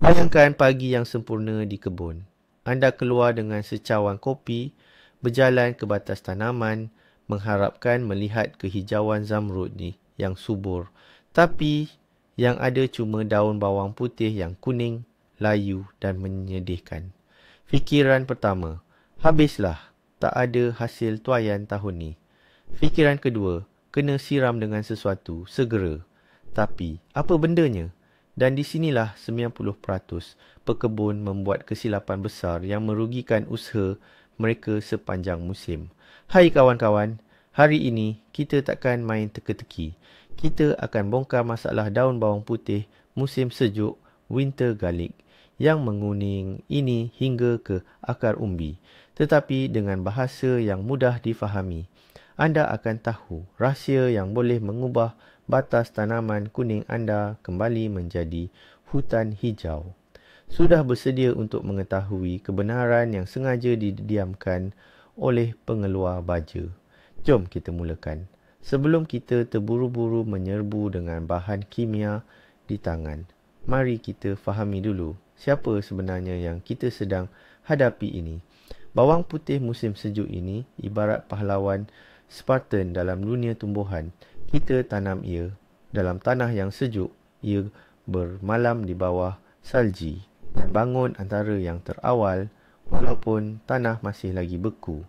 Bayangkan pagi yang sempurna di kebun. Anda keluar dengan secawan kopi, berjalan ke batas tanaman, mengharapkan melihat kehijauan zamrud yang subur. Tapi yang ada cuma daun bawang putih yang kuning, layu dan menyedihkan. Fikiran pertama, habislah, tak ada hasil tuaian tahun ni. Fikiran kedua, kena siram dengan sesuatu, segera. Tapi, apa bendanya? Dan di sinilah 90% pekebun membuat kesilapan besar yang merugikan usaha mereka sepanjang musim. Hai kawan-kawan, hari ini kita takkan main teka-teki. Kita akan bongkar masalah daun bawang putih musim sejuk, winter garlic, yang menguning ini hingga ke akar umbi. Tetapi dengan bahasa yang mudah difahami, anda akan tahu rahsia yang boleh mengubah batas tanaman kuning anda kembali menjadi hutan hijau. Sudah bersedia untuk mengetahui kebenaran yang sengaja didiamkan oleh pengeluar baja. Jom kita mulakan. Sebelum kita terburu-buru menyerbu dengan bahan kimia di tangan, mari kita fahami dulu siapa sebenarnya yang kita sedang hadapi ini. Bawang putih musim sejuk ini ibarat pahlawan Spartan dalam dunia tumbuhan. Kita tanam ia dalam tanah yang sejuk. Ia bermalam di bawah salji dan bangun antara yang terawal walaupun tanah masih lagi beku.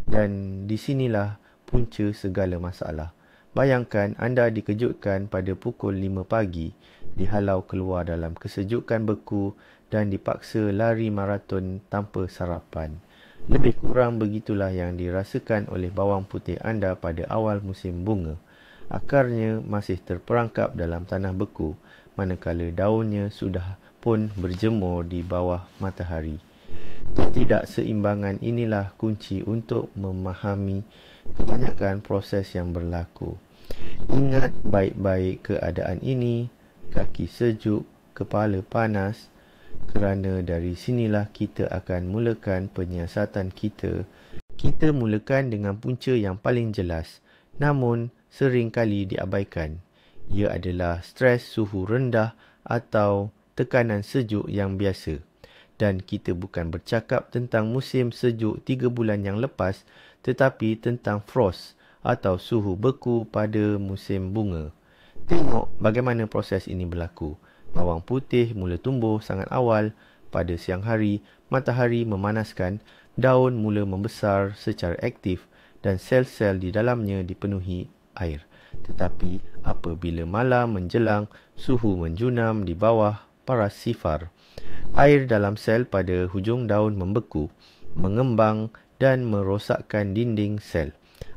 Dan di sinilah punca segala masalah. Bayangkan anda dikejutkan pada pukul 5 pagi, dihalau keluar dalam kesejukan beku dan dipaksa lari maraton tanpa sarapan. Lebih kurang begitulah yang dirasakan oleh bawang putih anda pada awal musim bunga. Akarnya masih terperangkap dalam tanah beku, manakala daunnya sudah pun berjemur di bawah matahari. Ketidakseimbangan inilah kunci untuk memahami kebanyakan proses yang berlaku. Ingat baik-baik keadaan ini, kaki sejuk, kepala panas, kerana dari sinilah kita akan mulakan penyiasatan kita. Kita mulakan dengan punca yang paling jelas, namun sering kali diabaikan. Ia adalah stres suhu rendah atau tekanan sejuk yang biasa. Dan kita bukan bercakap tentang musim sejuk 3 bulan yang lepas, tetapi tentang frost atau suhu beku pada musim bunga. Tengok bagaimana proses ini berlaku. Bawang putih mula tumbuh sangat awal. Pada siang hari, matahari memanaskan, daun mula membesar secara aktif dan sel-sel di dalamnya dipenuhi air. Tetapi apabila malam menjelang, suhu menjunam di bawah paras sifar. Air dalam sel pada hujung daun membeku, mengembang dan merosakkan dinding sel.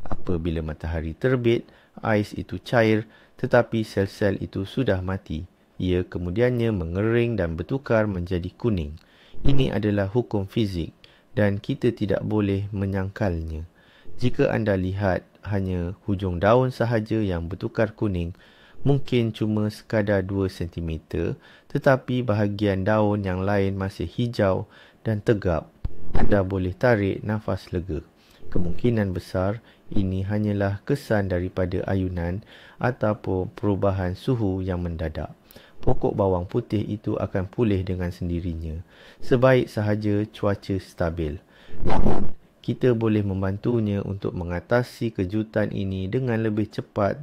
Apabila matahari terbit, ais itu cair tetapi sel-sel itu sudah mati. Ia kemudiannya mengering dan bertukar menjadi kuning. Ini adalah hukum fizik dan kita tidak boleh menyangkalnya. Jika anda lihat hanya hujung daun sahaja yang bertukar kuning, mungkin cuma sekadar 2 cm, tetapi bahagian daun yang lain masih hijau dan tegap. Anda boleh tarik nafas lega. Kemungkinan besar ini hanyalah kesan daripada ayunan ataupun perubahan suhu yang mendadak. Pokok bawang putih itu akan pulih dengan sendirinya, sebaik sahaja cuaca stabil. Namun, kita boleh membantunya untuk mengatasi kejutan ini dengan lebih cepat.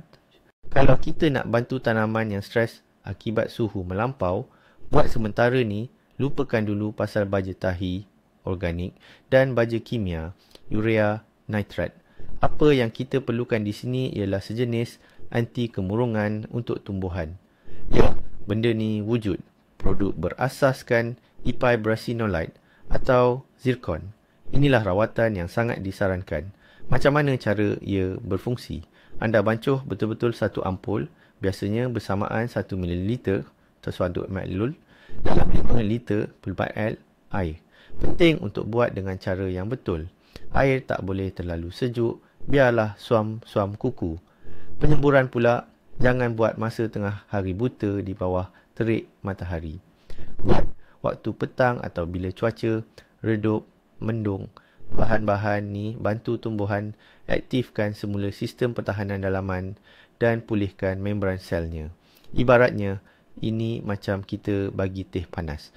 Kalau kita nak bantu tanaman yang stres akibat suhu melampau, buat sementara ni, lupakan dulu pasal baja tahi organik dan baja kimia, urea, nitrat. Apa yang kita perlukan di sini ialah sejenis anti kemurungan untuk tumbuhan. Ya, benda ni wujud. Produk berasaskan ipibrasinolide atau zircon. Inilah rawatan yang sangat disarankan. Macam mana cara ia berfungsi? Anda bancuh betul-betul satu ampul, biasanya bersamaan 1 ml atau 1 ml dalam 5 liter per air. Penting untuk buat dengan cara yang betul. Air tak boleh terlalu sejuk, biarlah suam-suam kuku. Penyemburan pula, jangan buat masa tengah hari buta di bawah terik matahari. Buat waktu petang atau bila cuaca redup, mendung. Bahan-bahan ni bantu tumbuhan aktifkan semula sistem pertahanan dalaman dan pulihkan membran selnya. Ibaratnya, ini macam kita bagi teh panas.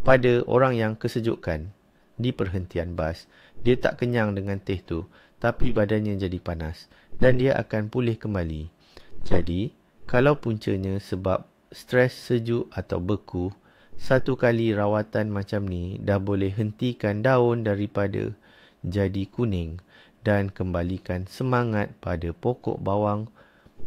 Pada orang yang kesejukan di perhentian bas, dia tak kenyang dengan teh tu, tapi badannya jadi panas dan dia akan pulih kembali. Jadi, kalau puncanya sebab stres sejuk atau beku, satu kali rawatan macam ni dah boleh hentikan daun daripada jadi kuning dan kembalikan semangat pada pokok bawang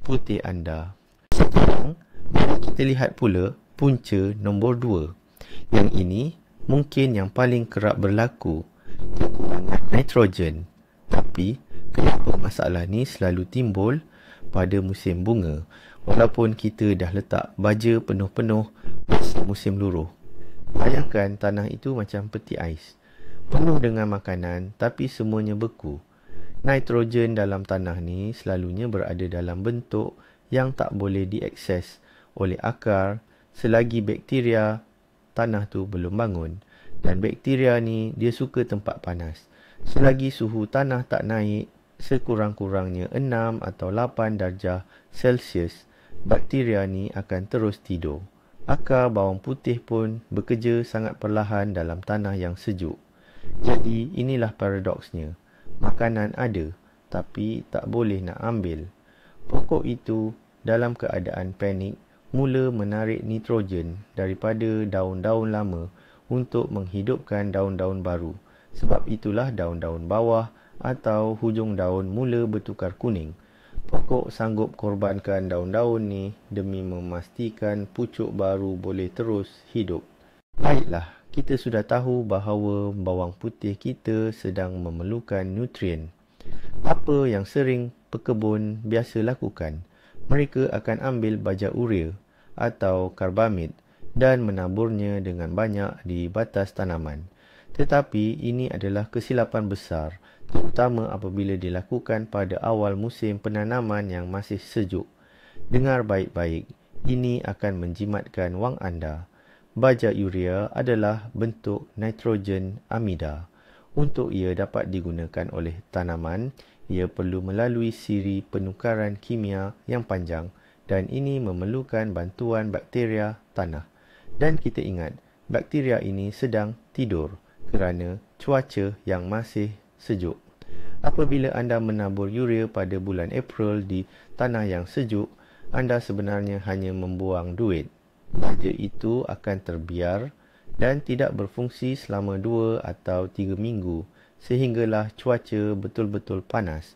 putih anda. Sekarang, mari kita lihat pula punca nombor 2. Yang ini mungkin yang paling kerap berlaku, kekurangan nitrogen. Tapi, kenapa masalah ni selalu timbul pada musim bunga, walaupun kita dah letak baja penuh-penuh musim luruh? Bayangkan tanah itu macam peti ais, penuh dengan makanan tapi semuanya beku. Nitrogen dalam tanah ni selalunya berada dalam bentuk yang tak boleh diakses oleh akar selagi bakteria tanah tu belum bangun. Dan bakteria ni dia suka tempat panas. Selagi suhu tanah tak naik sekurang-kurangnya 6 atau 8 darjah Celsius, bakteria ni akan terus tidur. Akar bawang putih pun bekerja sangat perlahan dalam tanah yang sejuk. Jadi inilah paradoksnya. Makanan ada, tapi tak boleh nak ambil. Pokok itu dalam keadaan panik mula menarik nitrogen daripada daun-daun lama untuk menghidupkan daun-daun baru. Sebab itulah daun-daun bawah atau hujung daun mula bertukar kuning. Pokok sanggup korbankan daun-daun ni demi memastikan pucuk baru boleh terus hidup. Baiklah, kita sudah tahu bahawa bawang putih kita sedang memerlukan nutrien. Apa yang sering pekebun biasa lakukan? Mereka akan ambil baja urea atau karbamid dan menaburnya dengan banyak di batas tanaman. Tetapi ini adalah kesilapan besar, terutama apabila dilakukan pada awal musim penanaman yang masih sejuk. Dengar baik-baik, ini akan menjimatkan wang anda. Baja urea adalah bentuk nitrogen amida. Untuk ia dapat digunakan oleh tanaman, ia perlu melalui siri penukaran kimia yang panjang dan ini memerlukan bantuan bakteria tanah. Dan kita ingat, bakteria ini sedang tidur kerana cuaca yang masih sejuk. Apabila anda menabur urea pada bulan April di tanah yang sejuk, anda sebenarnya hanya membuang duit. Baja itu akan terbiar dan tidak berfungsi selama 2 atau 3 minggu sehinggalah cuaca betul-betul panas.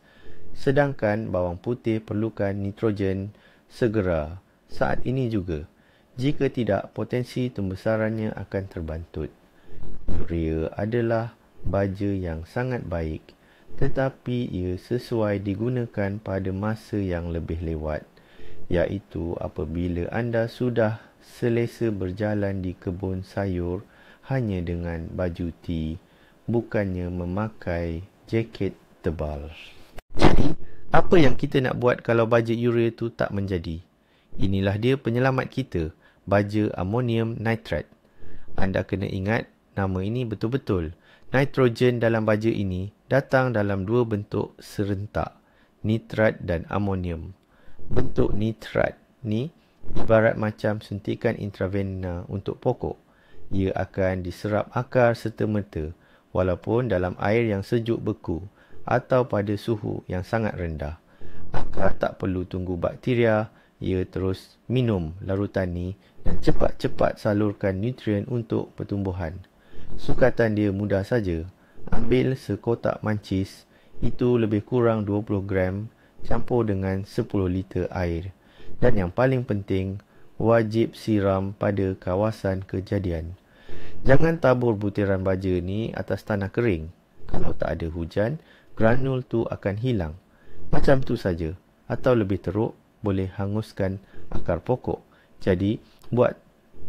Sedangkan bawang putih perlukan nitrogen segera saat ini juga. Jika tidak, potensi pembesarannya akan terbantut. Urea adalah baja yang sangat baik, tetapi ia sesuai digunakan pada masa yang lebih lewat, iaitu apabila anda sudah selesa berjalan di kebun sayur hanya dengan baju T, bukannya memakai jaket tebal. Jadi, apa yang kita nak buat kalau baja urea tu tak menjadi? Inilah dia penyelamat kita, baja amonium nitrate. Anda kena ingat nama ini betul-betul. Nitrogen dalam baja ini datang dalam 2 bentuk serentak, nitrat dan amonium. Bentuk nitrat ni ibarat macam suntikan intravena untuk pokok. Ia akan diserap akar serta-merta walaupun dalam air yang sejuk beku atau pada suhu yang sangat rendah. Akar tak perlu tunggu bakteria, ia terus minum larutan ni dan cepat-cepat salurkan nutrien untuk pertumbuhan. Sukatan dia mudah saja. Ambil sekotak mancis, itu lebih kurang 20 gram, campur dengan 10 liter air. Dan yang paling penting, wajib siram pada kawasan kejadian. Jangan tabur butiran baja ni atas tanah kering. Kalau tak ada hujan, granul tu akan hilang. Macam tu saja. Atau lebih teruk, boleh hanguskan akar pokok. Jadi, buat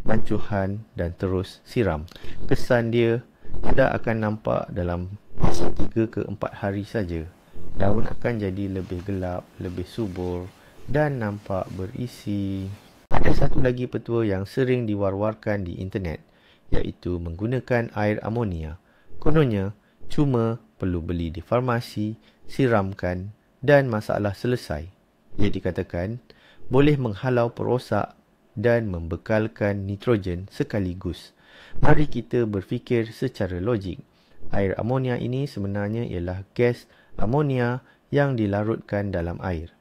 bancuhan dan terus siram. Kesan dia tidak akan nampak dalam 3 ke 4 hari saja. Daun akan jadi lebih gelap, lebih subur dan nampak berisi. Ada satu lagi petua yang sering diwar-warkan di internet, iaitu menggunakan air amonia. Kononnya, cuma perlu beli di farmasi, siramkan dan masalah selesai. Ia dikatakan boleh menghalau perosak dan membekalkan nitrogen sekaligus. Mari kita berfikir secara logik. Air amonia ini sebenarnya ialah gas amonia yang dilarutkan dalam air.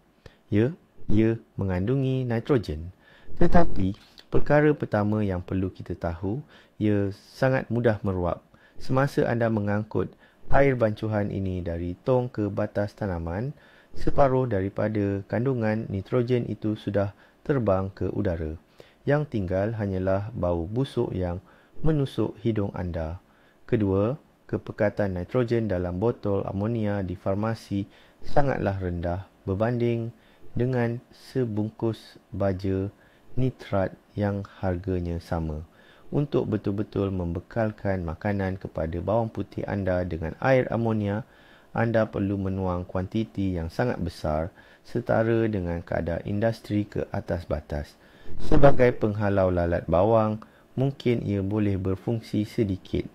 Ya, ia mengandungi nitrogen. Tetapi, perkara pertama yang perlu kita tahu, ia sangat mudah meruap. Semasa anda mengangkut air bancuhan ini dari tong ke batas tanaman, separuh daripada kandungan nitrogen itu sudah terbang ke udara. Yang tinggal hanyalah bau busuk yang menusuk hidung anda. Kedua, kepekatan nitrogen dalam botol amonia di farmasi sangatlah rendah berbanding dengan sebungkus baja nitrat yang harganya sama. Untuk betul-betul membekalkan makanan kepada bawang putih anda dengan air amonia, anda perlu menuang kuantiti yang sangat besar setara dengan kadar industri ke atas batas. Sebagai penghalau lalat bawang, mungkin ia boleh berfungsi sedikit.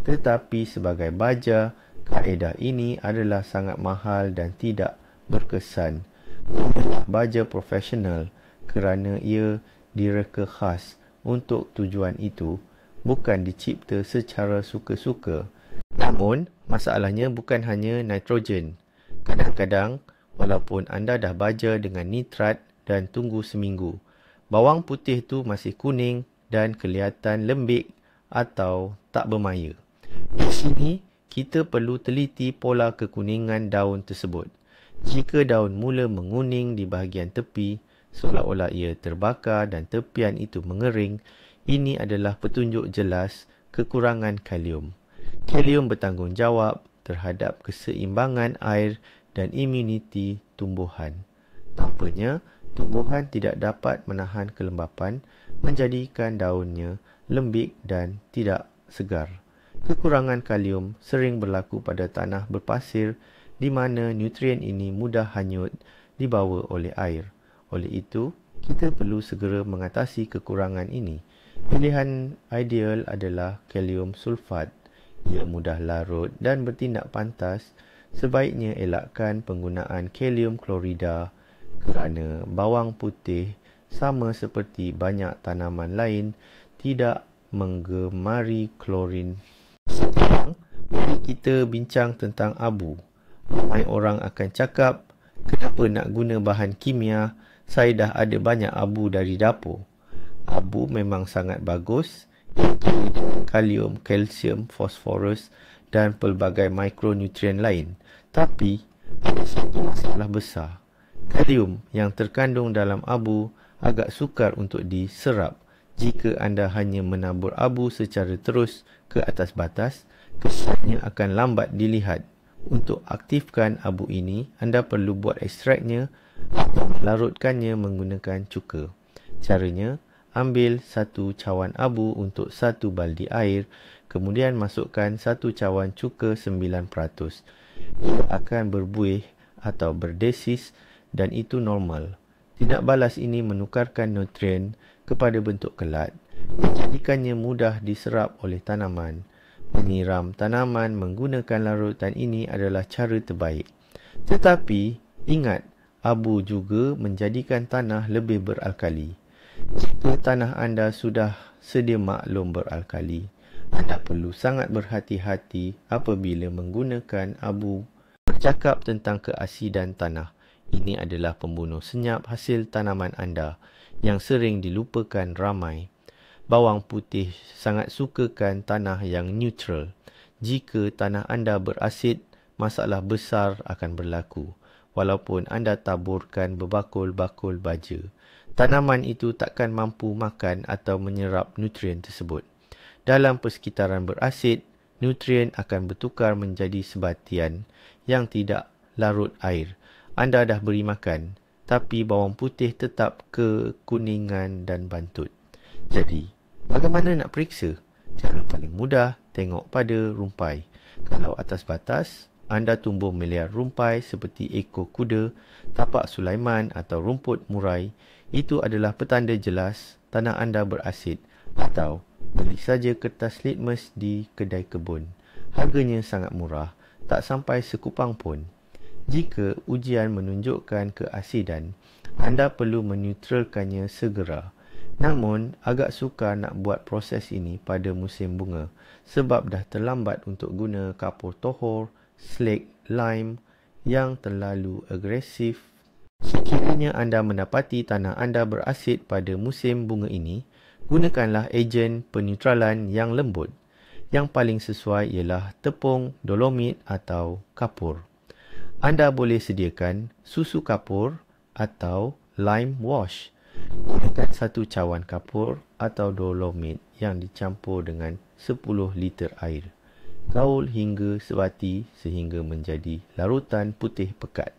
Tetapi sebagai baja, kaedah ini adalah sangat mahal dan tidak berkesan. Baja profesional kerana ia direka khas untuk tujuan itu, bukan dicipta secara suka-suka. Namun, masalahnya bukan hanya nitrogen. Kadang-kadang, walaupun anda dah baja dengan nitrat dan tunggu seminggu, bawang putih tu masih kuning dan kelihatan lembik atau tak bermaya. Di sini, kita perlu teliti pola kekuningan daun tersebut. Jika daun mula menguning di bahagian tepi, seolah-olah ia terbakar dan tepian itu mengering, ini adalah petunjuk jelas kekurangan kalium. Kalium bertanggungjawab terhadap keseimbangan air dan imuniti tumbuhan. Tampaknya, tumbuhan tidak dapat menahan kelembapan, menjadikan daunnya lembik dan tidak segar. Kekurangan kalium sering berlaku pada tanah berpasir di mana nutrien ini mudah hanyut dibawa oleh air. Oleh itu, kita perlu segera mengatasi kekurangan ini. Pilihan ideal adalah kalium sulfat. Ia mudah larut dan bertindak pantas. Sebaiknya elakkan penggunaan kalium klorida kerana bawang putih sama seperti banyak tanaman lain tidak menggemari klorin. Sekarang, mari kita bincang tentang abu. Ramai orang akan cakap, kenapa nak guna bahan kimia? Saya dah ada banyak abu dari dapur. Abu memang sangat bagus, kalium, kalsium, fosforus dan pelbagai mikronutrien lain. Tapi, ada satu masalah besar. Kalium yang terkandung dalam abu agak sukar untuk diserap. Jika anda hanya menabur abu secara terus ke atas batas, kesannya akan lambat dilihat. Untuk aktifkan abu ini, anda perlu buat ekstraknya atau larutkannya menggunakan cuka. Caranya, ambil satu cawan abu untuk satu baldi air, kemudian masukkan satu cawan cuka 9%. Ia akan berbuih atau berdesis dan itu normal. Tindak balas ini menukarkan nutrien kepada bentuk kelat, menjadikannya mudah diserap oleh tanaman. Menyiram tanaman menggunakan larutan ini adalah cara terbaik. Tetapi, ingat, abu juga menjadikan tanah lebih beralkali. Jika tanah anda sudah sedia maklum beralkali, anda perlu sangat berhati-hati apabila menggunakan abu. Bercakap tentang keasidan tanah, ini adalah pembunuh senyap hasil tanaman anda yang sering dilupakan ramai. Bawang putih sangat sukakan tanah yang neutral. Jika tanah anda berasid, masalah besar akan berlaku. Walaupun anda taburkan berbakul-bakul baja, tanaman itu takkan mampu makan atau menyerap nutrien tersebut. Dalam persekitaran berasid, nutrien akan bertukar menjadi sebatian yang tidak larut air. Anda dah beri makan, tapi bawang putih tetap kekuningan dan bantut. Jadi, bagaimana nak periksa? Cara paling mudah, tengok pada rumpai. Kalau atas batas, anda tumbuh miliar rumpai seperti ekor kuda, tapak Sulaiman atau rumput murai, itu adalah petanda jelas tanah anda berasid. Atau, beli saja kertas litmus di kedai kebun. Harganya sangat murah, tak sampai sekupang pun. Jika ujian menunjukkan keasidan, anda perlu meneutralkannya segera. Namun, agak sukar nak buat proses ini pada musim bunga sebab dah terlambat untuk guna kapur tohor, slake, lime yang terlalu agresif. Sekiranya anda mendapati tanah anda berasid pada musim bunga ini, gunakanlah ejen peneutralan yang lembut. Yang paling sesuai ialah tepung, dolomit atau kapur. Anda boleh sediakan susu kapur atau lime wash. Gunakan 1 cawan kapur atau dolomit yang dicampur dengan 10 liter air. Gaul hingga sebati sehingga menjadi larutan putih pekat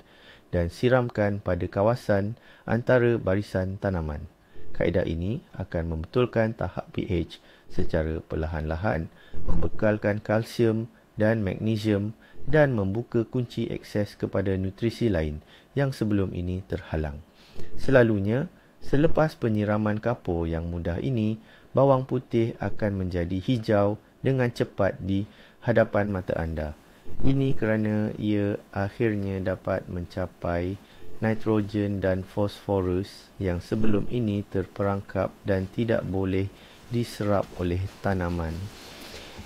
dan siramkan pada kawasan antara barisan tanaman. Kaedah ini akan membetulkan tahap pH secara perlahan-lahan, membekalkan kalsium dan magnesium dan membuka kunci akses kepada nutrisi lain yang sebelum ini terhalang. Selalunya, selepas penyiraman kapur yang mudah ini, bawang putih akan menjadi hijau dengan cepat di hadapan mata anda. Ini kerana ia akhirnya dapat mencapai nitrogen dan fosforus yang sebelum ini terperangkap dan tidak boleh diserap oleh tanaman.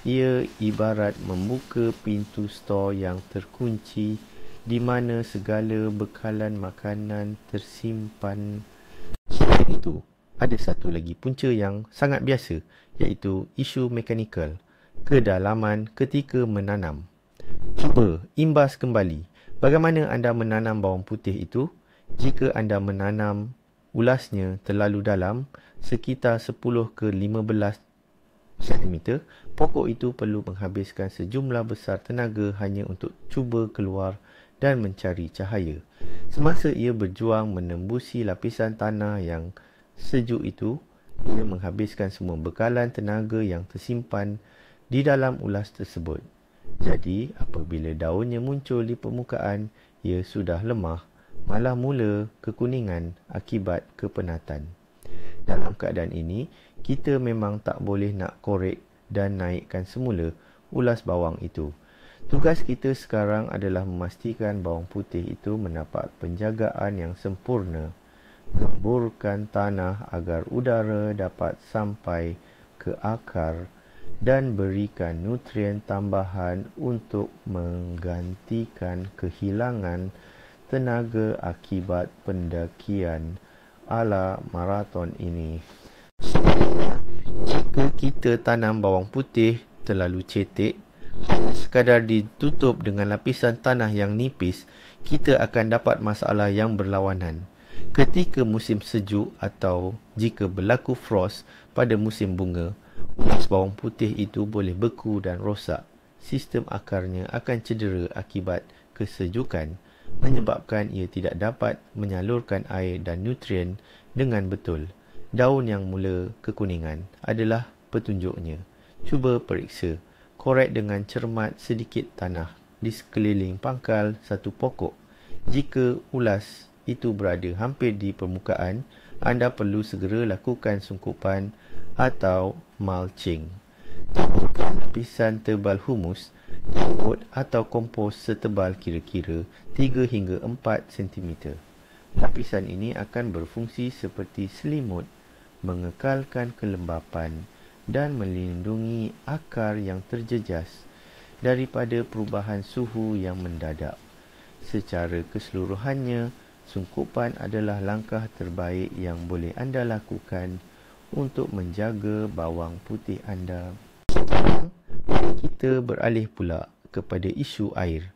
Ia ibarat membuka pintu stor yang terkunci di mana segala bekalan makanan tersimpan. Selain itu, ada satu lagi punca yang sangat biasa, iaitu isu mekanikal, kedalaman ketika menanam. Cuba imbas kembali bagaimana anda menanam bawang putih itu. Jika anda menanam ulasnya terlalu dalam, sekitar 10 ke 15 cm, pokok itu perlu menghabiskan sejumlah besar tenaga hanya untuk cuba keluar dan mencari cahaya. Semasa ia berjuang menembusi lapisan tanah yang sejuk itu, ia menghabiskan semua bekalan tenaga yang tersimpan di dalam ulas tersebut. Jadi, apabila daunnya muncul di permukaan, ia sudah lemah, malah mula kekuningan akibat kepenatan. Dalam keadaan ini, kita memang tak boleh nak korek dan naikkan semula ulas bawang itu. Tugas kita sekarang adalah memastikan bawang putih itu mendapat penjagaan yang sempurna. Gemburkan tanah agar udara dapat sampai ke akar dan berikan nutrien tambahan untuk menggantikan kehilangan tenaga akibat pendakian ala maraton ini. Jika kita tanam bawang putih terlalu cetek, sekadar ditutup dengan lapisan tanah yang nipis, kita akan dapat masalah yang berlawanan. Ketika musim sejuk atau jika berlaku frost pada musim bunga, ulas bawang putih itu boleh beku dan rosak. Sistem akarnya akan cedera akibat kesejukan, menyebabkan ia tidak dapat menyalurkan air dan nutrien dengan betul. Daun yang mula kekuningan adalah petunjuknya. Cuba periksa, korek dengan cermat sedikit tanah di sekeliling pangkal satu pokok. Jika ulas itu berada hampir di permukaan, anda perlu segera lakukan sungkupan atau mulching. Taburkan lapisan tebal humus, rumput atau kompos setebal kira-kira 3 hingga 4 cm. Lapisan ini akan berfungsi seperti selimut, mengekalkan kelembapan dan melindungi akar yang terjejas daripada perubahan suhu yang mendadak. Secara keseluruhannya, sungkupan adalah langkah terbaik yang boleh anda lakukan untuk menjaga bawang putih anda. Sekarang, kita beralih pula kepada isu air.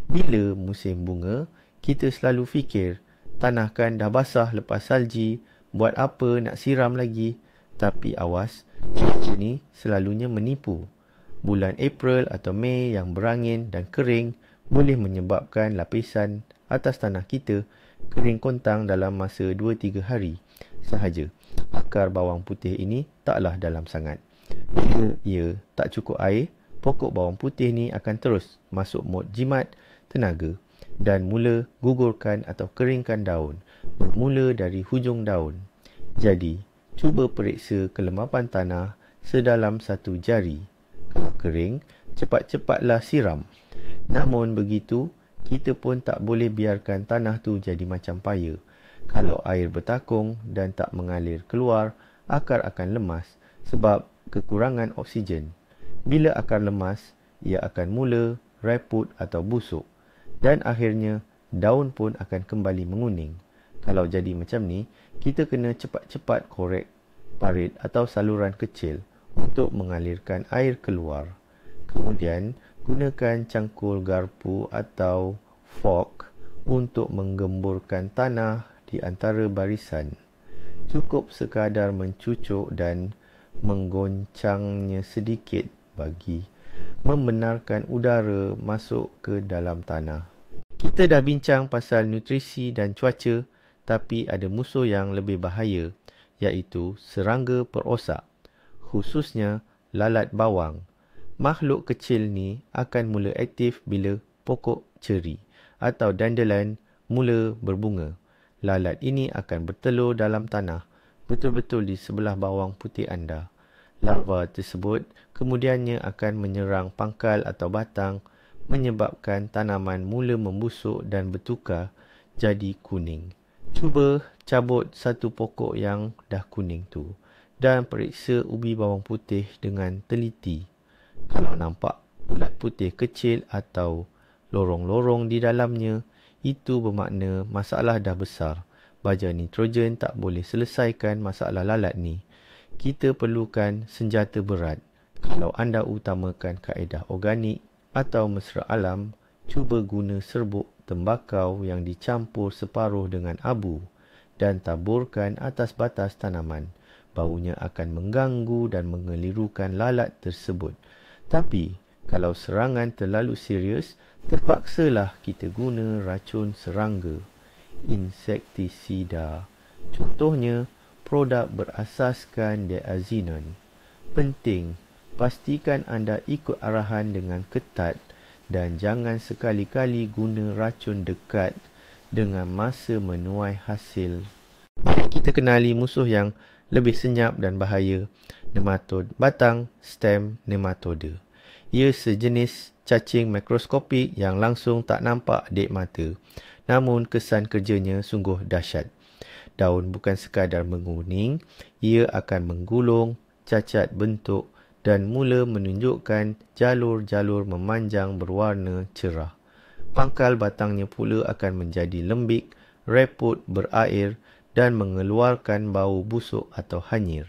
Bila musim bunga, kita selalu fikir, tanah kan dah basah lepas salji, buat apa nak siram lagi? Tapi awas, cuaca ni selalunya menipu. Bulan April atau Mei yang berangin dan kering boleh menyebabkan lapisan atas tanah kita kering kontang dalam masa 2-3 hari sahaja. Akar bawang putih ini taklah dalam sangat. Bila ia tak cukup air, pokok bawang putih ni akan terus masuk mod jimat tenaga dan mula gugurkan atau keringkan daun, bermula dari hujung daun. Jadi, cuba periksa kelembapan tanah sedalam 1 jari. Kalau kering, cepat-cepatlah siram. Namun begitu, kita pun tak boleh biarkan tanah tu jadi macam paya. Kalau air bertakung dan tak mengalir keluar, akar akan lemas sebab kekurangan oksigen. Bila akar lemas, ia akan mula raput atau busuk dan akhirnya daun pun akan kembali menguning. Kalau jadi macam ni, kita kena cepat-cepat korek parit atau saluran kecil untuk mengalirkan air keluar. Kemudian, gunakan cangkul garpu atau fork untuk menggemburkan tanah di antara barisan. Cukup sekadar mencucuk dan menggoncangnya sedikit bagi membenarkan udara masuk ke dalam tanah. Kita dah bincang pasal nutrisi dan cuaca, tapi ada musuh yang lebih bahaya, iaitu serangga perosak, khususnya lalat bawang. Makhluk kecil ni akan mula aktif bila pokok ceri atau dandelion mula berbunga. Lalat ini akan bertelur dalam tanah, betul-betul di sebelah bawang putih anda. Larva tersebut kemudiannya akan menyerang pangkal atau batang, menyebabkan tanaman mula membusuk dan bertukar jadi kuning. Cuba cabut satu pokok yang dah kuning tu dan periksa ubi bawang putih dengan teliti. Kalau nampak ulat putih kecil atau lorong-lorong di dalamnya, itu bermakna masalah dah besar. Baja nitrogen tak boleh selesaikan masalah lalat ni. Kita perlukan senjata berat. Kalau anda utamakan kaedah organik atau mesra alam, cuba guna serbuk tembakau yang dicampur separuh dengan abu dan taburkan atas batas tanaman. Baunya akan mengganggu dan mengelirukan lalat tersebut. Tapi, kalau serangan terlalu serius, terpaksalah kita guna racun serangga, insektisida. Contohnya, produk berasaskan diazinon. Penting, pastikan anda ikut arahan dengan ketat dan jangan sekali-kali guna racun dekat dengan masa menuai hasil. Mari kita kenali musuh yang lebih senyap dan bahaya, nematod batang stem nematode. Ia sejenis cacing mikroskopik yang langsung tak nampak dek mata, namun kesan kerjanya sungguh dahsyat. Daun bukan sekadar menguning, ia akan menggulung, cacat bentuk dan mula menunjukkan jalur-jalur memanjang berwarna cerah. Pangkal batangnya pula akan menjadi lembik, raput, berair dan mengeluarkan bau busuk atau hanyir.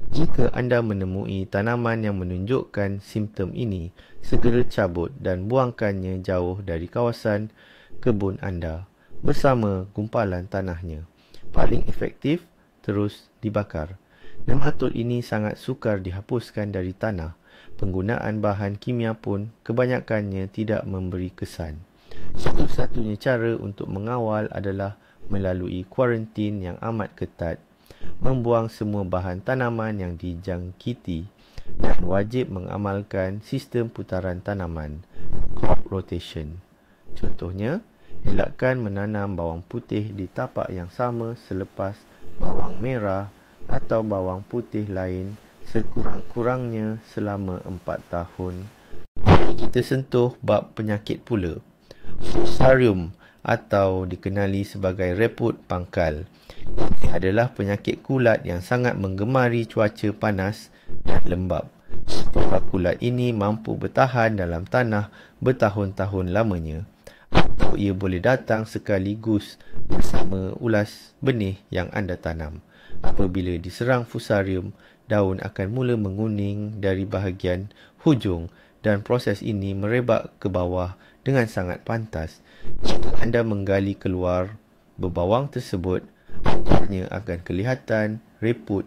Jika anda menemui tanaman yang menunjukkan simptom ini, segera cabut dan buangkannya jauh dari kawasan kebun anda bersama gumpalan tanahnya. Paling efektif, terus dibakar. Nematod ini sangat sukar dihapuskan dari tanah. Penggunaan bahan kimia pun kebanyakannya tidak memberi kesan. Satu-satunya cara untuk mengawal adalah melalui kuarantin yang amat ketat, membuang semua bahan tanaman yang dijangkiti dan wajib mengamalkan sistem putaran tanaman, crop rotation. Contohnya, elakkan menanam bawang putih di tapak yang sama selepas bawang merah atau bawang putih lain sekurang-kurangnya selama 4 tahun. Kita sentuh bab penyakit pula. Fusarium atau dikenali sebagai raput pangkal. Ini adalah penyakit kulat yang sangat menggemari cuaca panas dan lembap. Spora kulat ini mampu bertahan dalam tanah bertahun-tahun lamanya, atau ia boleh datang sekaligus bersama ulas benih yang anda tanam. Apabila diserang fusarium, daun akan mula menguning dari bahagian hujung dan proses ini merebak ke bawah dengan sangat pantas. Jika anda menggali keluar berbawang tersebut, akarnya akan kelihatan reput,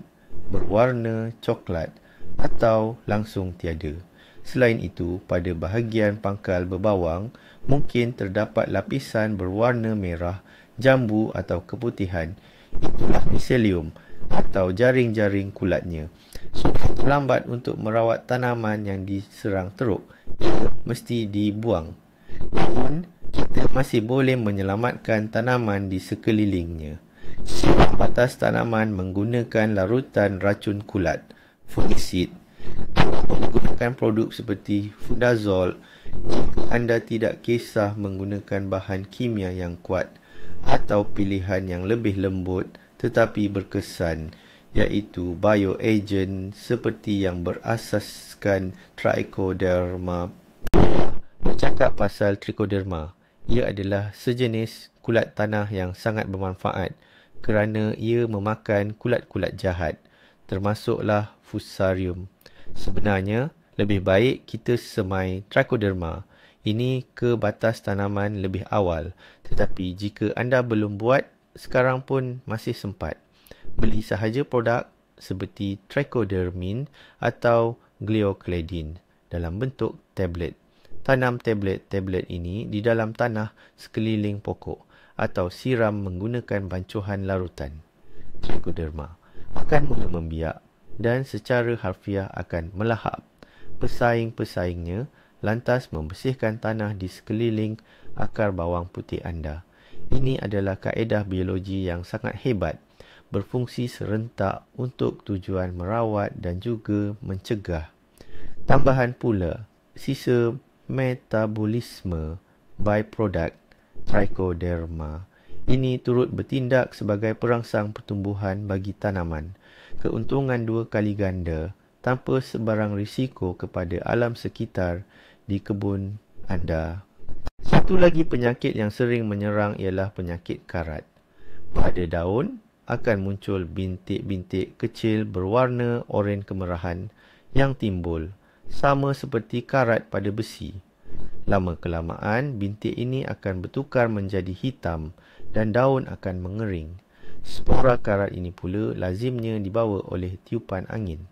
berwarna coklat atau langsung tiada. Selain itu, pada bahagian pangkal berbawang, mungkin terdapat lapisan berwarna merah, jambu atau keputihan. Itulah miselium atau jaring-jaring kulatnya. Sudah terlambat untuk merawat tanaman yang diserang teruk. Ia mesti dibuang. Namun, kita masih boleh menyelamatkan tanaman di sekelilingnya. Siram batas tanaman menggunakan larutan racun kulat, fungicid. Menggunakan produk seperti Fudazole jika anda tidak kisah menggunakan bahan kimia yang kuat atau pilihan yang lebih lembut tetapi berkesan iaitu bioagent seperti yang berasaskan trichoderma. Bercakap pasal trichoderma, ia adalah sejenis kulat tanah yang sangat bermanfaat kerana ia memakan kulat-kulat jahat, termasuklah fusarium. Sebenarnya, lebih baik kita semai trichoderma ini ke batas tanaman lebih awal, tetapi jika anda belum buat, sekarang pun masih sempat. Beli sahaja produk seperti trichodermin atau gliocladin dalam bentuk tablet. Tanam tablet-tablet ini di dalam tanah sekeliling pokok atau siram menggunakan bancuhan larutan. Trichoderma akan mula membiak dan secara harfiah akan melahap. Pesaing-pesaingnya lantas membersihkan tanah di sekeliling akar bawang putih anda. Ini adalah kaedah biologi yang sangat hebat, berfungsi serentak untuk tujuan merawat dan juga mencegah. Tambahan pula, sisa metabolisme byproduct trichoderma ini turut bertindak sebagai perangsang pertumbuhan bagi tanaman. Keuntungan 2 kali ganda tanpa sebarang risiko kepada alam sekitar di kebun anda. Satu lagi penyakit yang sering menyerang ialah penyakit karat. Pada daun akan muncul bintik-bintik kecil berwarna oranye kemerahan yang timbul, sama seperti karat pada besi. Lama-kelamaan, bintik ini akan bertukar menjadi hitam dan daun akan mengering. Spora karat ini pula lazimnya dibawa oleh tiupan angin.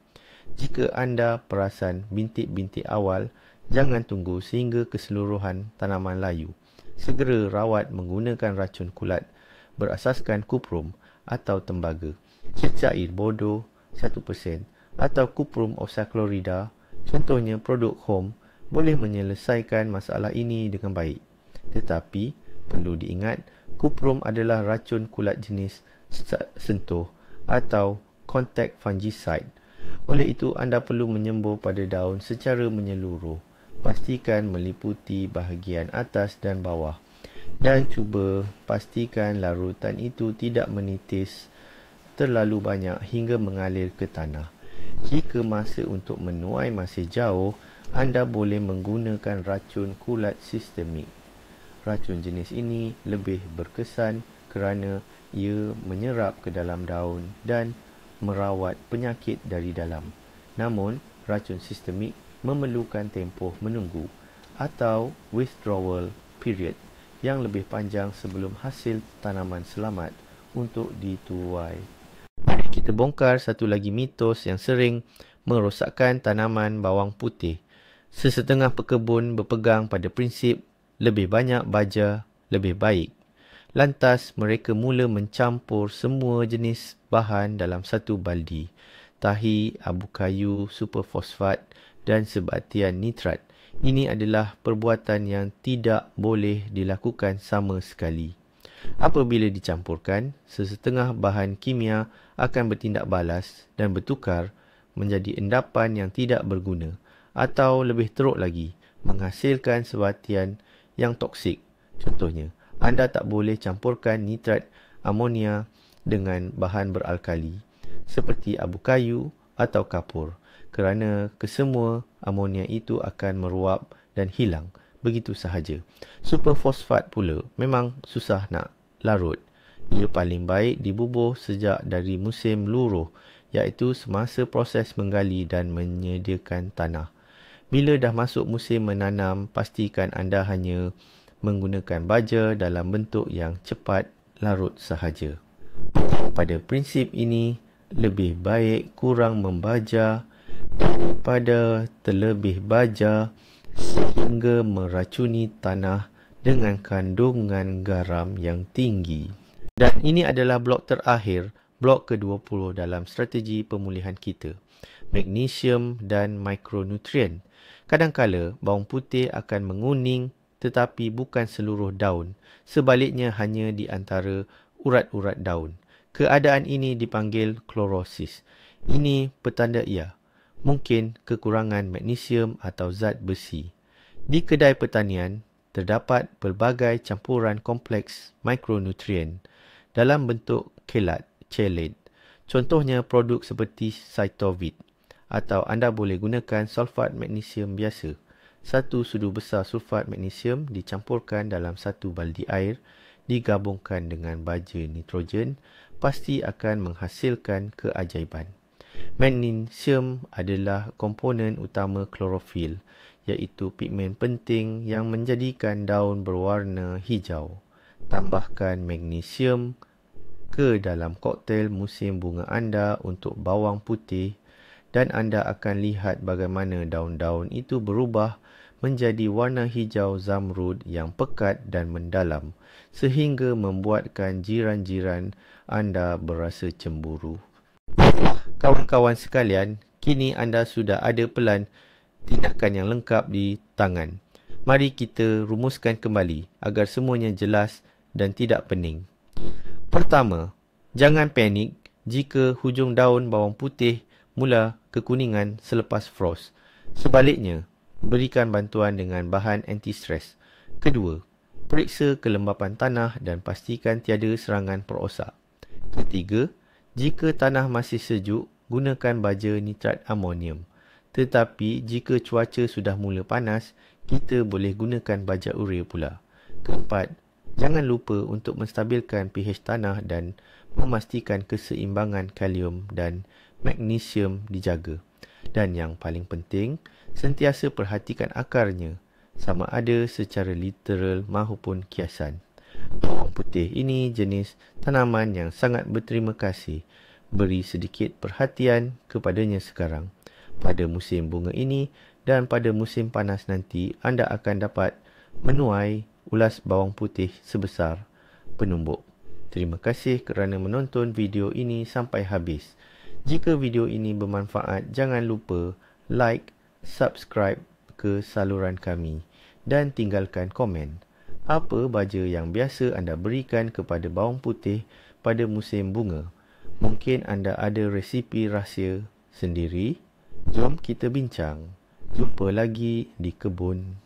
Jika anda perasan bintik-bintik awal, jangan tunggu sehingga keseluruhan tanaman layu. Segera rawat menggunakan racun kulat berasaskan kuprum atau tembaga, cecair bodoh 1% atau kuprum oxychloride, contohnya produk home, boleh menyelesaikan masalah ini dengan baik. Tetapi, perlu diingat, kuprum adalah racun kulat jenis sentuh atau contact fungicide. Oleh itu, anda perlu menyembur pada daun secara menyeluruh. Pastikan meliputi bahagian atas dan bawah. Dan cuba pastikan larutan itu tidak menitis terlalu banyak hingga mengalir ke tanah. Jika masa untuk menuai masih jauh, anda boleh menggunakan racun kulat sistemik. Racun jenis ini lebih berkesan kerana ia menyerap ke dalam daun dan merawat penyakit dari dalam. Namun, racun sistemik memerlukan tempoh menunggu atau withdrawal period yang lebih panjang sebelum hasil tanaman selamat untuk dituai. Mari kita bongkar satu lagi mitos yang sering merosakkan tanaman bawang putih. Sesetengah pekebun berpegang pada prinsip lebih banyak baja, lebih baik. Lantas mereka mula mencampur semua jenis bahan dalam satu baldi. Tahi, abu kayu, superfosfat dan sebatian nitrat. Ini adalah perbuatan yang tidak boleh dilakukan sama sekali. Apabila dicampurkan, sesetengah bahan kimia akan bertindak balas dan bertukar menjadi endapan yang tidak berguna atau lebih teruk lagi, menghasilkan sebatian yang toksik. Contohnya, anda tak boleh campurkan nitrat amonia dengan bahan beralkali seperti abu kayu atau kapur kerana kesemua amonia itu akan meruap dan hilang begitu sahaja. Superfosfat pula memang susah nak larut. Ia paling baik dibubuh sejak dari musim luruh, iaitu semasa proses menggali dan menyediakan tanah. Bila dah masuk musim menanam, pastikan anda hanya menggunakan baja dalam bentuk yang cepat larut sahaja. Pada prinsip ini, lebih baik kurang membaja daripada terlebih baja sehingga meracuni tanah dengan kandungan garam yang tinggi. Dan ini adalah blok terakhir, blok ke-20 dalam strategi pemulihan kita. Magnesium dan mikronutrien. Kadangkala bawang putih akan menguning tetapi bukan seluruh daun. Sebaliknya hanya di antara urat-urat daun. Keadaan ini dipanggil klorosis. Ini petanda ia mungkin kekurangan magnesium atau zat besi. Di kedai pertanian, terdapat pelbagai campuran kompleks mikronutrien dalam bentuk kelat, chelate. Contohnya produk seperti Cytovit, atau anda boleh gunakan sulfat magnesium biasa. 1 sudu besar sulfat magnesium dicampurkan dalam 1 baldi air, digabungkan dengan baja nitrogen, pasti akan menghasilkan keajaiban. Magnesium adalah komponen utama klorofil, iaitu pigmen penting yang menjadikan daun berwarna hijau. Tambahkan magnesium ke dalam koktail musim bunga anda untuk bawang putih dan anda akan lihat bagaimana daun-daun itu berubah menjadi warna hijau zamrud yang pekat dan mendalam sehingga membuatkan jiran-jiran anda berasa cemburu. Kawan-kawan sekalian, kini anda sudah ada pelan tindakan yang lengkap di tangan. Mari kita rumuskan kembali agar semuanya jelas dan tidak pening. Pertama, jangan panik jika hujung daun bawang putih mula kekuningan selepas frost. Sebaliknya, berikan bantuan dengan bahan anti-stres. Kedua, periksa kelembapan tanah dan pastikan tiada serangan perosak. Ketiga, jika tanah masih sejuk, gunakan baja nitrat amonium. Tetapi jika cuaca sudah mula panas, kita boleh gunakan baja urea pula. Keempat, jangan lupa untuk menstabilkan pH tanah dan memastikan keseimbangan kalium dan magnesium dijaga. Dan yang paling penting, sentiasa perhatikan akarnya, sama ada secara literal maupun kiasan. Bawang putih ini jenis tanaman yang sangat berterima kasih. Beri sedikit perhatian kepadanya sekarang. Pada musim bunga ini dan pada musim panas nanti, anda akan dapat menuai ulas bawang putih sebesar penumbuk. Terima kasih kerana menonton video ini sampai habis. Jika video ini bermanfaat, jangan lupa like, subscribe ke saluran kami dan tinggalkan komen. Apa baja yang biasa anda berikan kepada bawang putih pada musim bunga? Mungkin anda ada resipi rahsia sendiri? Jom kita bincang. Jumpa lagi di kebun.